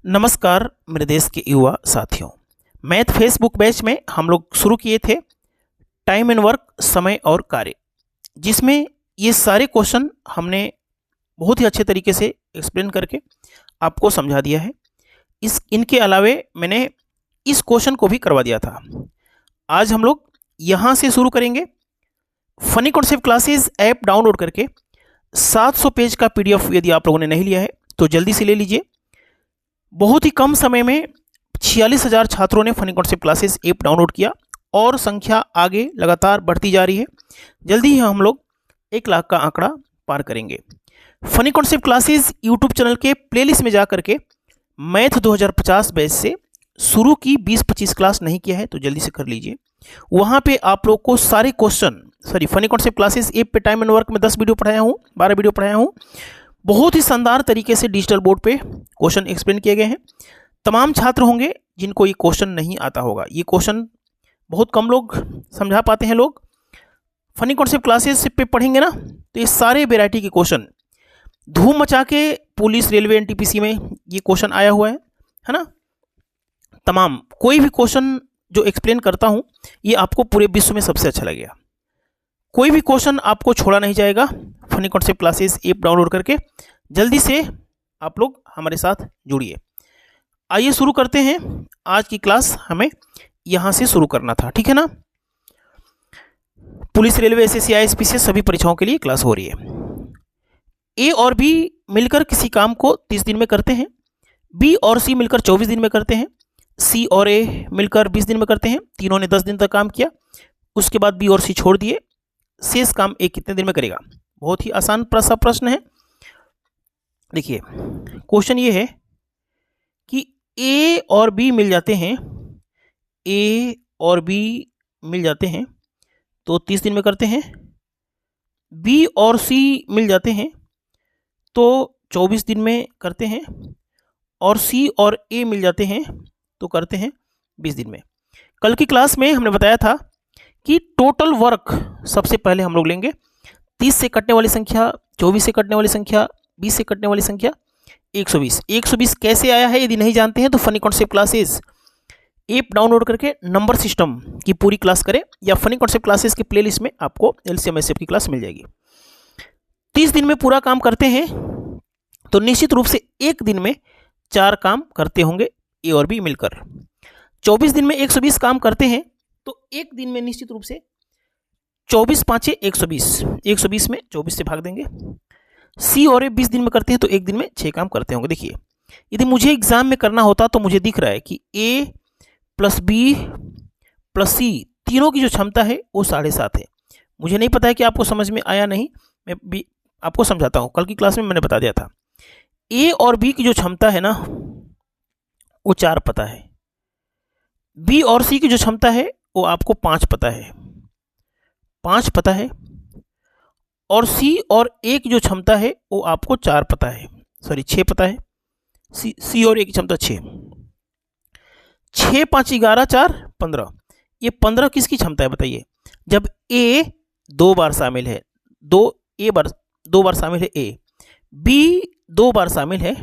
नमस्कार मेरे देश के युवा साथियों। मैथ फेसबुक बैच में हम लोग शुरू किए थे टाइम एंड वर्क, समय और कार्य, जिसमें ये सारे क्वेश्चन हमने बहुत ही अच्छे तरीके से एक्सप्लेन करके आपको समझा दिया है। इनके अलावे मैंने इस क्वेश्चन को भी करवा दिया था। आज हम लोग यहाँ से शुरू करेंगे। Funny concept classes app download करके 700 पेज का PDF यदि आप लोगों ने नहीं लिया है तो जल्दी से ले लीजिए। बहुत ही कम समय में 46,000 छात्रों ने funny concept classes app download किया और संख्या आगे लगातार बढ़ती जा रही है। जल्दी ही हम लोग 1 लाख का आंकड़ा पार करेंगे। Funny concept classes YouTube channel के प्लेलिस्ट में जा करके मैथ 2050 बैच से शुरू की 20-25 क्लास नहीं किया है तो जल्दी से कर लीजिए। वहाँ पे आप लोग को सारे question funny concept classes app पे टाइम एंड वर्क में 10 वीडियो पढ़ाया हूँ, 12 वीडियो पढ़ाया हूँ। बहुत ही शानदार तरीके से डिजिटल बोर्ड पे क्वेश्चन एक्सप्लेन किए गए हैं। तमाम छात्र होंगे जिनको ये क्वेश्चन नहीं आता होगा। ये क्वेश्चन बहुत कम लोग समझा पाते हैं। लोग फनी कॉन्सेप्ट क्लासेस पे पढ़ेंगे ना तो ये सारे वेराइटी के क्वेश्चन धूम मचा के पुलिस, रेलवे, NTPC में ये क्वेश्चन आया हुआ है ना। तमाम कोई भी क्वेश्चन जो एक्सप्लेन करता हूँ ये आपको पूरे विश्व में सबसे अच्छा लगेगा। कोई भी क्वेश्चन आपको छोड़ा नहीं जाएगा। Funny concept classes app download करके जल्दी से आप लोग हमारे साथ जुड़िए। आइए शुरू करते हैं। आज की क्लास हमें यहाँ से शुरू करना था, ठीक है ना। पुलिस, रेलवे, SSC, ISPC सभी परीक्षाओं के लिए क्लास हो रही है। A और B मिलकर किसी काम को 30 दिन में करते हैं। B और C मिलकर 24 दिन में करते हैं। C और A मिलकर 20 दिन में करते हैं। तीनों ने 10 दिन तक काम किया, उसके बाद B और C छोड़ दिए। शेष काम A कितने दिन में करेगा? बहुत ही आसान प्रश्न है। देखिए क्वेश्चन ये है कि A और B मिल जाते हैं, A और B मिल जाते हैं तो 30 दिन में करते हैं। B और C मिल जाते हैं तो 24 दिन में करते हैं। और C और A मिल जाते हैं तो करते हैं 20 दिन में। कल की क्लास में हमने बताया था कि टोटल वर्क सबसे पहले हम लोग लेंगे 30 से कटने वाली संख्या, 24 से कटने वाली संख्या, 20 से कटने वाली संख्या, 120। 120 कैसे आया है यदि नहीं जानते हैं तो funny concept classes app download करके नंबर सिस्टम की पूरी क्लास करें या फनी कॉन्सेप्ट क्लासेस के प्लेलिस्ट में आपको LCM SF की क्लास मिल जाएगी। 30 दिन में पूरा काम करते हैं तो निश्चित रूप से एक दिन में 4 काम करते होंगे A और B मिलकर। 24 दिन में 120 काम करते हैं तो एक दिन में निश्चित रूप से 24 5 120, 120 में 24 से भाग देंगे। C और A 20 दिन में करते हैं तो एक दिन में 6 काम करते होंगे। देखिए यदि मुझे एग्जाम में करना होता तो मुझे दिख रहा है कि A plus B plus C तीनों की जो क्षमता है वो 7.5 है। मुझे नहीं पता है कि आपको समझ में आया नहीं, मैं भी आपको समझाता हूँ। कल की क्लास में मैंने बता दिया था A और B की जो क्षमता है ना वो 4 पता है। B और C की जो क्षमता है वो आपको 5 पता है, 5 पता है। और C और A की जो क्षमता है वो आपको 4 पता है, 6 पता है। C और A की क्षमता 6, 6 5 11 4 15। ये 15 किसकी क्षमता है बताइए? जब A 2 बार शामिल है, 2 बार शामिल है A, B 2 बार शामिल है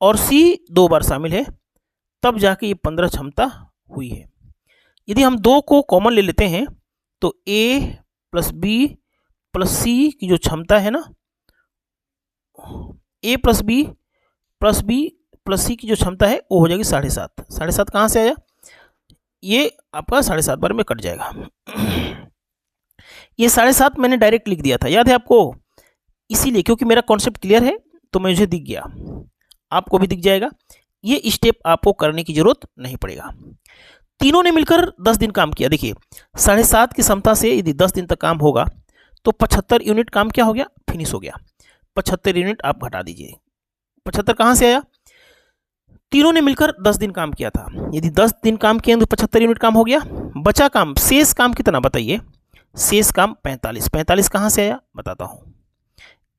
और C 2 बार शामिल है, तब जाके ये 15 क्षमता हुई है। यदि हम 2 को कॉमन ले लेते हैं तो A plus B plus C की जो क्षमता है ना, A plus B plus B plus C की जो क्षमता है वो हो जाएगी 7.5। 7.5 कहाँ से आया? ये आपका 7.5 बार में कट जाएगा। ये 7.5 मैंने डायरेक्ट लिख दिया था, याद है आपको? इसीलिए क्योंकि मेरा कॉन्सेप्ट क्लियर है तो मुझे दिख गया, आपको भी दिख जाएगा। ये स्टेप आपको करने की जरूरत नहीं पड़ेगा। तीनों ने मिलकर 10 दिन काम किया। देखिए 7.5 की क्षमता से यदि 10 दिन तक काम होगा तो 75 यूनिट काम क्या हो गया? फिनिश हो गया। 75 यूनिट आप घटा दीजिए। 75 कहाँ से आया? तीनों ने मिलकर 10 दिन काम किया था। यदि 10 दिन काम किए तो 75 यूनिट काम हो गया। बचा काम, शेष काम कितना बताइए? शेष काम 45। 45 कहाँ से आया बताता हूँ।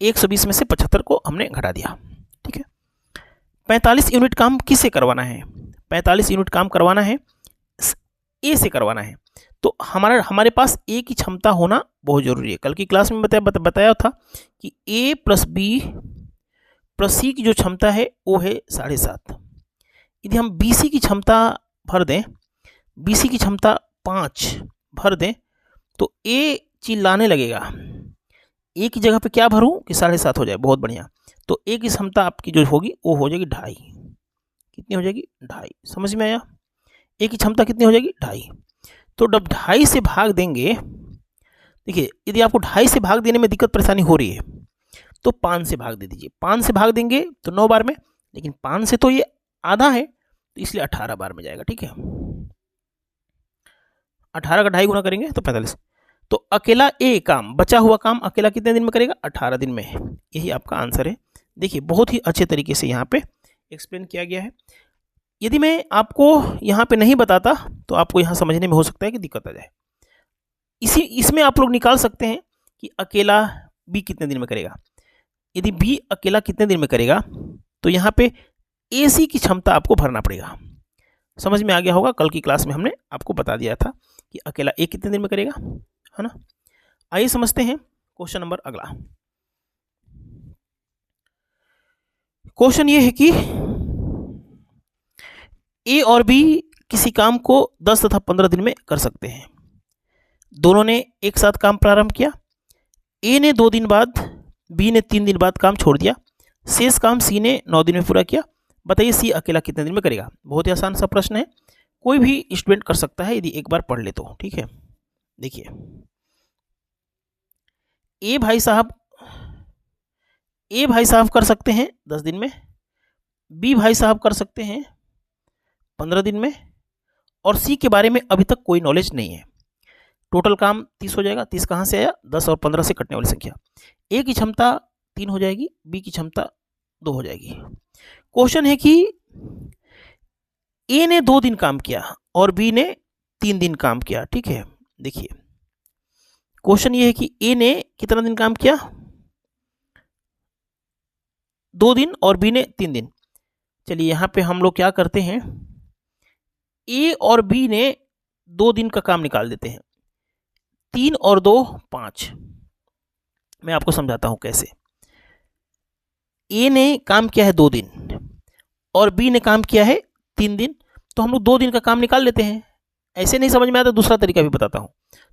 120 में से 75 को हमने घटा दिया, ठीक है। 45 यूनिट काम किससे करवाना है? 45 यूनिट काम करवाना है A से करवाना है। तो हमारे पास A की क्षमता होना बहुत जरूरी है। कल की क्लास में बताया था कि A प्लस B प्लस सी की जो क्षमता है वो है 7.5। यदि हम बी सी की क्षमता भर दें, बी सी की क्षमता 5 भर दें, तो ए चिल्लाने लगेगा। ए की जगह पे क्या भरूं कि 7.5 हो जाए, बहुत बढ़िया। तो ए की क्षमता आपकी जो होगी वो हो जाएगी 2.5। कितनी हो जाएगी? 2.5। समझ में आया? ए की क्षमता कितनी हो जाएगी? 2.5। तो जब 2.5 से भाग देंगे, देखिए यदि आपको 2.5 से भाग देने में दिक्कत परेशानी हो रही है तो 5 से भाग दे दीजिए। 5 से भाग देंगे तो 9 बार में, लेकिन 5 से तो ये आधा है तो इसलिए 18 बार में जाएगा। ठीक है, 18 का 2.5 गुना करेंगे तो 45। तो अकेला ए काम, बचा हुआ काम अकेला कितने दिन में करेगा? 18 दिन में। यही आपका आंसर है। देखिए बहुत ही अच्छे तरीके से यहाँ पे एक्सप्लेन किया गया है। यदि मैं आपको यहाँ पे नहीं बताता तो आपको यहाँ समझने में हो सकता है कि दिक्कत आ जाए। इसमें आप लोग निकाल सकते हैं कि अकेला बी कितने दिन में करेगा। यदि बी अकेला कितने दिन में करेगा तो यहाँ पे ए सी की क्षमता आपको भरना पड़ेगा। समझ में आ गया होगा, कल की क्लास में हमने आपको बता दिया था कि अकेला ए कितने दिन में करेगा, है ना। आइए समझते हैं क्वेश्चन नंबर अगला। क्वेश्चन ये है कि ए और बी किसी काम को 10 तथा 15 दिन में कर सकते हैं। दोनों ने एक साथ काम प्रारंभ किया। ए ने 2 दिन बाद, बी ने 3 दिन बाद काम छोड़ दिया। शेष काम सी ने 9 दिन में पूरा किया। बताइए सी अकेला कितने दिन में करेगा। बहुत ही आसान सा प्रश्न है, कोई भी स्टूडेंट कर सकता है यदि एक बार पढ़ ले तो। ठीक है, देखिए ए भाई साहब कर सकते हैं 10 दिन में, बी भाई साहब कर सकते हैं 15 दिन में, और सी के बारे में अभी तक कोई नॉलेज नहीं है। टोटल काम 30 हो जाएगा। 30 कहाँ से आया? 10 और 15 से कटने वाली संख्या। ए की क्षमता 3 हो जाएगी, बी की क्षमता 2 हो जाएगी। क्वेश्चन है कि ए ने 2 दिन काम किया और बी ने 3 दिन काम किया। ठीक है, देखिए क्वेश्चन ये है कि ए ने कितना दिन काम किया? 2 दिन और बी ने 3 दिन। चलिए यहाँ पे हम लोग क्या करते हैं, ए और बी ने 2 दिन का काम निकाल देते हैं। 3 और 2 5। मैं आपको समझाता हूं कैसे। ए ने काम किया है 2 दिन और बी ने काम किया है 3 दिन, तो हम लोग 2 दिन का काम निकाल लेते हैं। ऐसे नहीं समझ में आया तो दूसरा तरीका भी बताता हूं।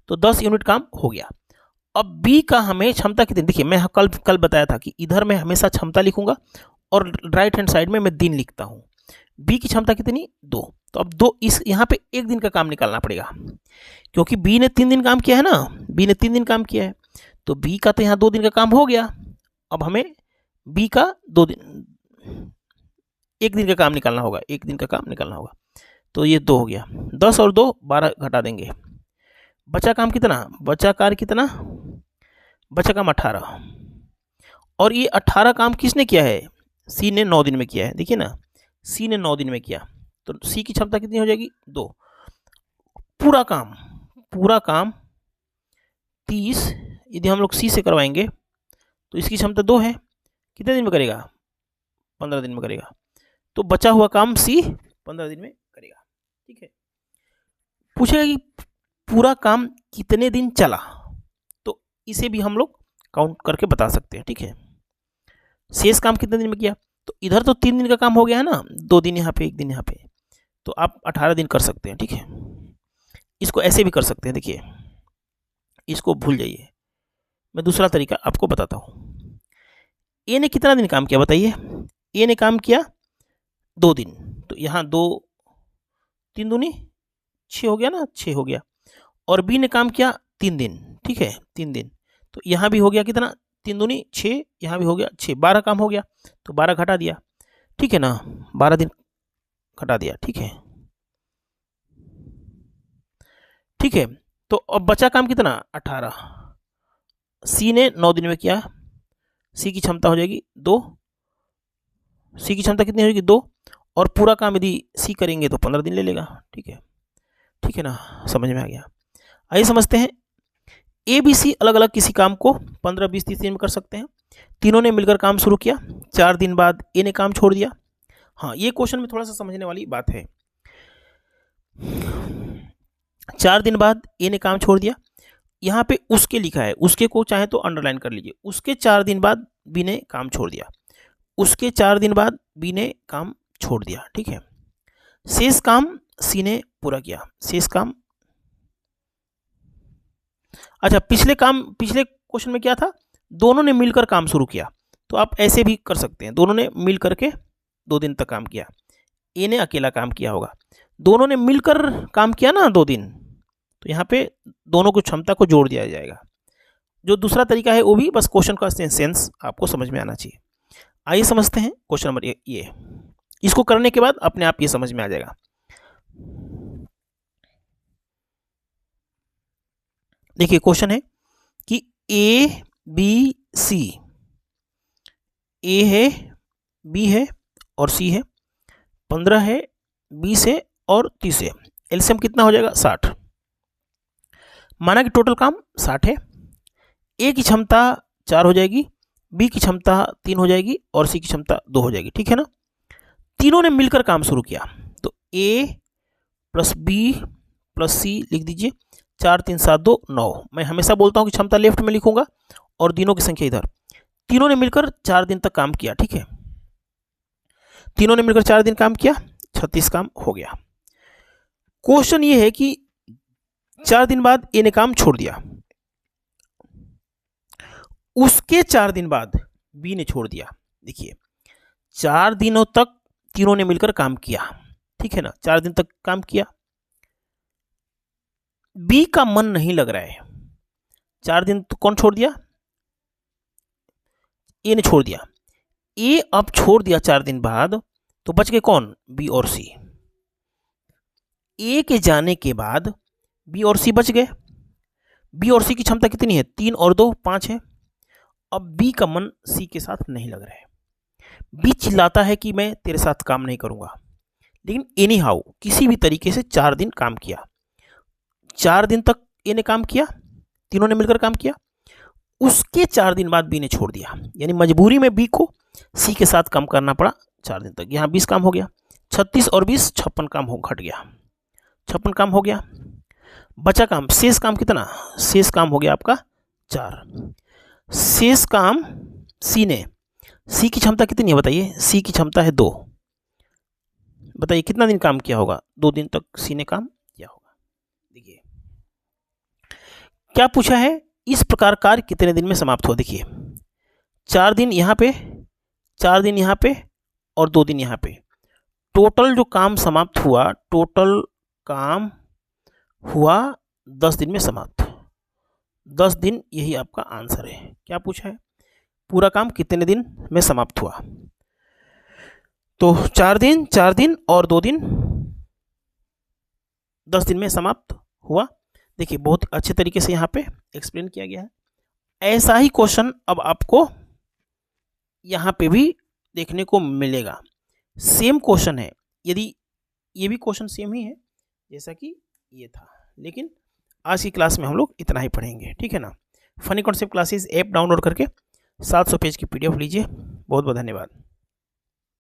तो 10 यूनिट काम हो गया। अब बी का हमें क्षमता कितनी, देखिए मैं कल बताया था कि इधर मैं हमेशा क्षमता लिखूंगा और राइट हैंड साइड में मैं दिन लिखता हूं। बी की क्षमता कितनी? 2। तो अब 2 इस यहाँ पे 1 दिन का काम निकालना पड़ेगा, क्योंकि बी ने 3 दिन काम किया है ना, बी ने 3 दिन काम किया है, तो बी का तो यहाँ 2 दिन का काम हो गया। अब हमें बी का 1 दिन का काम निकालना होगा, 1 दिन का काम निकालना होगा। तो ये 2 हो गया। 10 और 2 12 घटा देंगे। बचा काम कितना? बचा कार्य कितना? बचा काम 18। और ये 18 काम किसने किया है? सी ने 9 दिन में किया है। देखिए ना, सी ने 9 दिन में किया, तो सी की क्षमता कितनी हो जाएगी? 2। पूरा काम 30 यदि हम लोग सी से करवाएंगे तो इसकी क्षमता 2 है। कितने दिन में करेगा? 15 दिन में करेगा। तो बचा हुआ काम सी 15 दिन में करेगा। ठीक है, पूछेगा कि पूरा काम कितने दिन चला, तो इसे भी हम लोग काउंट करके बता सकते हैं। ठीक है, शेष काम कितने दिन में किया, तो इधर तो 3 दिन का काम हो गया है ना, 2 दिन यहाँ पे 1 दिन यहाँ पे, तो आप 18 दिन कर सकते हैं। ठीक है, इसको ऐसे भी कर सकते हैं। देखिए इसको भूल जाइए, मैं दूसरा तरीका आपको बताता हूँ। ए ने कितना दिन काम किया बताइए? ए ने काम किया 2 दिन, तो यहाँ 2 3 दूनी 6 हो गया ना, 6 हो गया। और बी ने काम किया 3 दिन। ठीक है, 3 दिन, तो यहाँ भी हो गया कितना? 3 दूनी 6, यहाँ भी हो गया 6, 12 काम हो गया, तो 12 घटा दिया। ठीक है ना, 12 दिन घटा दिया। ठीक है, ठीक है, तो अब बचा काम कितना? 18। सी ने 9 दिन में किया, सी की क्षमता हो जाएगी 2। सी की क्षमता कितनी हो जाएगी? 2। और पूरा काम यदि सी करेंगे तो 15 दिन ले लेगा। ठीक है, ठीक है ना, समझ में आ गया। आइए समझते हैं। ए बी सी अलग अलग किसी काम को 15 20 30 दिन में कर सकते हैं। तीनों ने मिलकर काम शुरू किया। 4 दिन बाद ए ने काम छोड़ दिया। हाँ, ये क्वेश्चन में थोड़ा सा समझने वाली बात है। 4 दिन बाद ए ने काम छोड़ दिया। यहाँ पे उसके लिखा है, उसके को चाहे तो अंडरलाइन कर लीजिए। उसके 4 दिन बाद बी ने काम छोड़ दिया। उसके 4 दिन बाद बी ने काम छोड़ दिया, ठीक है। शेष काम सी ने पूरा किया, शेष काम। अच्छा, पिछले क्वेश्चन में क्या था, दोनों ने मिलकर काम शुरू किया, तो आप ऐसे भी कर सकते हैं, दोनों ने मिल करके 2 दिन तक काम किया। ए ने अकेला काम किया होगा, दोनों ने मिलकर काम किया ना 2 दिन, तो यहाँ पे दोनों की क्षमता को जोड़ दिया जाएगा। जो दूसरा तरीका है वो भी बस क्वेश्चन का सेंस आपको समझ में आना चाहिए। आइए समझते हैं क्वेश्चन नंबर ये। इसको करने के बाद अपने आप ये समझ में आ जाएगा। देखिए क्वेश्चन है कि ए बी सी, ए है, बी है और सी है, 15 है, 20 है और 30 है। एलसीएम कितना हो जाएगा, 60। माना कि टोटल काम 60 है। ए की क्षमता 4 हो जाएगी, बी की क्षमता 3 हो जाएगी और सी की क्षमता 2 हो जाएगी, ठीक है ना। तीनों ने मिलकर काम शुरू किया, तो ए प्लस बी प्लस सी लिख दीजिए। 4 3 7 2 9। मैं हमेशा बोलता हूँ कि क्षमता लेफ्ट में लिखूंगा और दिनों की संख्या इधर। तीनों ने मिलकर 4 दिन तक काम किया, ठीक है। तीनों ने मिलकर 4 दिन काम किया, 36 काम हो गया। क्वेश्चन ये है कि 4 दिन बाद ए ने काम छोड़ दिया, उसके 4 दिन बाद बी ने छोड़ दिया। देखिए 4 दिनों तक तीनों ने मिलकर काम किया, ठीक है ना, 4 दिन तक काम किया। बी का मन नहीं लग रहा है, 4 दिन तो कौन छोड़ दिया, ए ने छोड़ दिया। ए अब छोड़ दिया 4 दिन बाद, तो बच गए कौन, बी और सी। ए के जाने के बाद बी और सी बच गए। बी और सी की क्षमता कितनी है, 3 और 2 5 है। अब बी का मन सी के साथ नहीं लग रहा है, बी चिल्लाता है कि मैं तेरे साथ काम नहीं करूंगा, लेकिन एनी हाउ किसी भी तरीके से 4 दिन काम किया। 4 दिन तक ए ने काम किया, तीनों ने मिलकर काम किया। उसके 4 दिन बाद बी ने छोड़ दिया, यानी मजबूरी में बी को सी के साथ काम करना पड़ा 4 दिन तक। यहाँ 20 काम हो गया, 36 और 20 56 काम हो घट गया, 56 काम हो गया। बचा काम, शेष काम कितना, शेष काम हो गया आपका 4। शेष काम सी ने, सी की क्षमता कितनी है बताइए, सी की क्षमता है 2। बताइए कितना दिन काम किया होगा, 2 दिन तक सी ने काम किया होगा। देखिए क्या पूछा है, इस प्रकार कार्य कितने दिन में समाप्त हुआ। देखिए 4 दिन यहाँ पे, 4 दिन यहाँ पे और 2 दिन यहाँ पे, टोटल जो काम समाप्त हुआ, टोटल काम हुआ 10 दिन में समाप्त। 10 दिन, यही आपका आंसर है। क्या पूछा है, पूरा काम कितने दिन में समाप्त हुआ, तो 4 दिन और 2 दिन, 10 दिन में समाप्त हुआ। देखिए बहुत अच्छे तरीके से यहाँ पे एक्सप्लेन किया गया है। ऐसा ही क्वेश्चन अब आपको यहाँ पे भी देखने को मिलेगा। सेम क्वेश्चन है, यदि ये भी क्वेश्चन सेम ही है जैसा कि ये था, लेकिन आज की क्लास में हम लोग इतना ही पढ़ेंगे, ठीक है ना। Funny concept classes app download करके 700 पेज की PDF लीजिए। बहुत बहुत धन्यवाद।